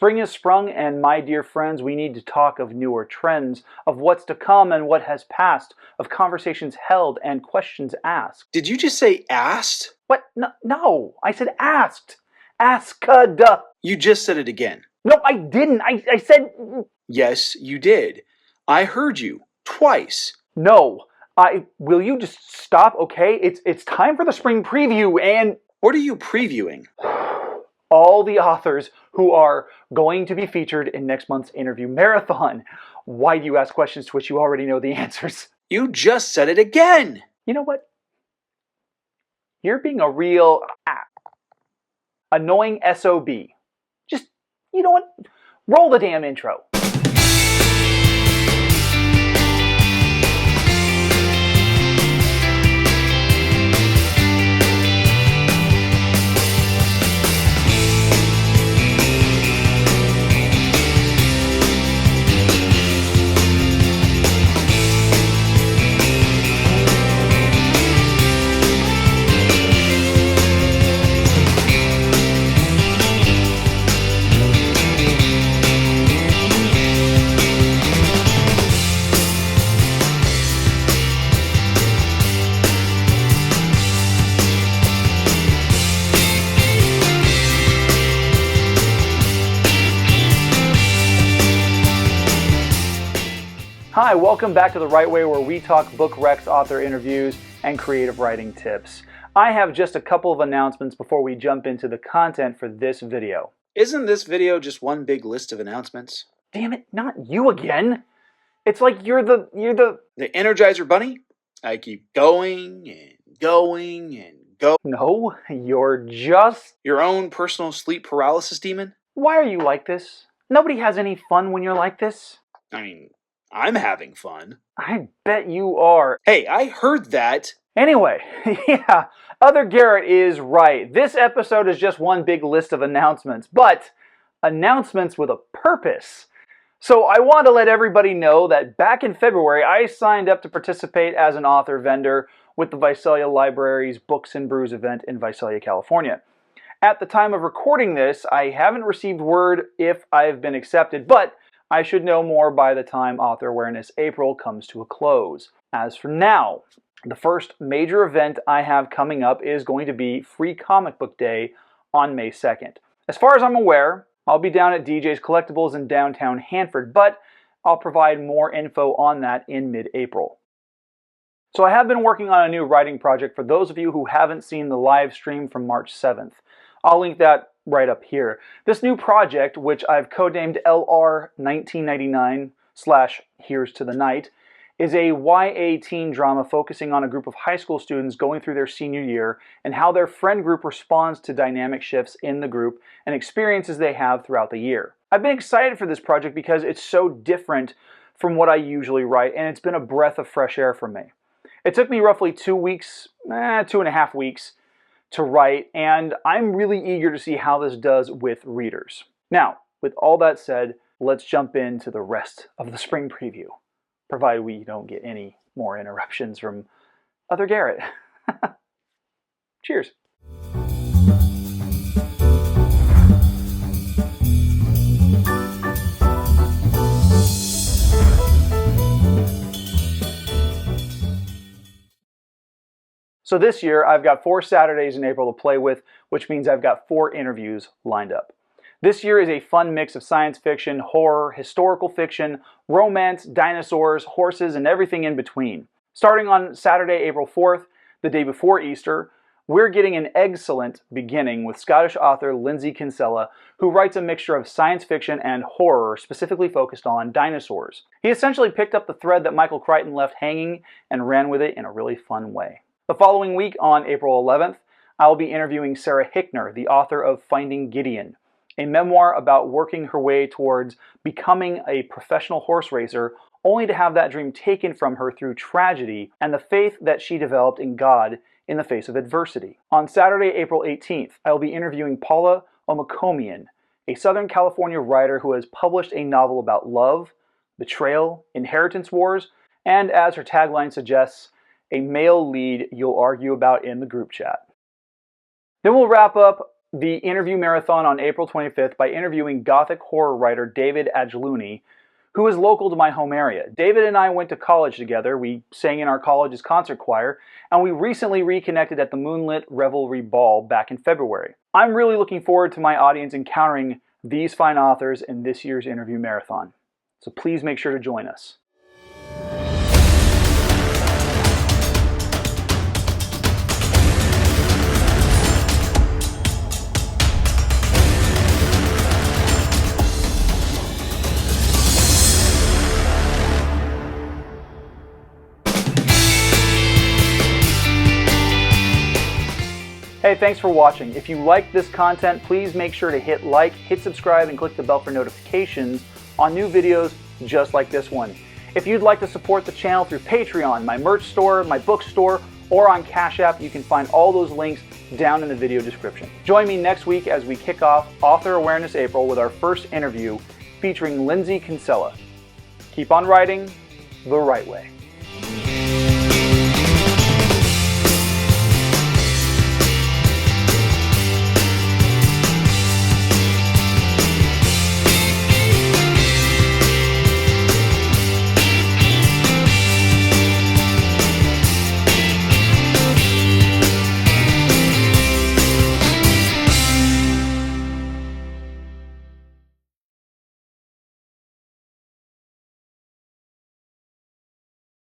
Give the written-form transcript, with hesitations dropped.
Spring has sprung, and my dear friends, we need to talk of newer trends, of what's to come and what has passed, of conversations held and questions asked. Did you just say asked? What? No, I said asked. Asked. You just said it again. No, I didn't. I said... Yes, you did. I heard you. Twice. No. Will you just stop, okay? It's time for the spring preview, and... What are you previewing? All the authors who are going to be featured in next month's interview marathon. Why do you ask questions to which you already know the answers? You just said it again. You know what? You're being a real annoying SOB. Just, you know what? Roll the damn intro. Hi, welcome back to The Right Way, where we talk book recs, author interviews, and creative writing tips. I have just a couple of announcements before we jump into the content for this video. Isn't this video just one big list of announcements? Damn it, not you again. It's like you're the... The Energizer Bunny? I keep going and going and going. No, you're just... Your own personal sleep paralysis demon? Why are you like this? Nobody has any fun when you're like this. I mean, I'm having fun. I bet you are. Hey, I heard that. Anyway, yeah, other Garrett is right. This episode is just one big list of announcements, but announcements with a purpose. So I want to let everybody know that back in February, I signed up to participate as an author vendor with the Visalia Library's Books and Brews event in Visalia, California. At the time of recording this, I haven't received word if I've been accepted, but I should know more by the time Author Awareness April comes to a close. As for now, the first major event I have coming up is going to be Free Comic Book Day on May 2nd. As far as I'm aware, I'll be down at DJ's Collectibles in downtown Hanford, but I'll provide more info on that in mid-April. So I have been working on a new writing project for those of you who haven't seen the live stream from March 7th. I'll link that right up here. This new project, which I've codenamed LR 1999/Here's to the Night, is a YA teen drama focusing on a group of high school students going through their senior year and how their friend group responds to dynamic shifts in the group and experiences they have throughout the year. I've been excited for this project because it's so different from what I usually write, and it's been a breath of fresh air for me. It took me roughly 2.5 weeks to write, and I'm really eager to see how this does with readers. Now, with all that said, let's jump into the rest of the spring preview, provided we don't get any more interruptions from other Garrett. Cheers. So this year, I've got 4 Saturdays in April to play with, which means I've got 4 interviews lined up. This year is a fun mix of science fiction, horror, historical fiction, romance, dinosaurs, horses, and everything in between. Starting on Saturday, April 4th, the day before Easter, we're getting an excellent beginning with Scottish author Lindsay Kinsella, who writes a mixture of science fiction and horror specifically focused on dinosaurs. He essentially picked up the thread that Michael Crichton left hanging and ran with it in a really fun way. The following week, on April 11th, I will be interviewing Sarah Hickner, the author of Finding Gideon, a memoir about working her way towards becoming a professional horse racer, only to have that dream taken from her through tragedy and the faith that she developed in God in the face of adversity. On Saturday, April 18th, I will be interviewing Paula Omakomian, a Southern California writer who has published a novel about love, betrayal, inheritance wars, and, as her tagline suggests, a male lead you'll argue about in the group chat. Then we'll wrap up the interview marathon on April 25th by interviewing Gothic horror writer David Adjluni, who is local to my home area. David and I went to college together. We sang in our college's concert choir, and we recently reconnected at the Moonlit Revelry Ball back in February. I'm really looking forward to my audience encountering these fine authors in this year's interview marathon. So please make sure to join us. Hey, thanks for watching. If you like this content, please make sure to hit like, hit subscribe, and click the bell for notifications on new videos just like this one. If you'd like to support the channel through Patreon, my merch store, my bookstore, or on Cash App, you can find all those links down in the video description. Join me next week as we kick off Author Awareness April with our first interview featuring Lindsay Kinsella. Keep on writing the right way.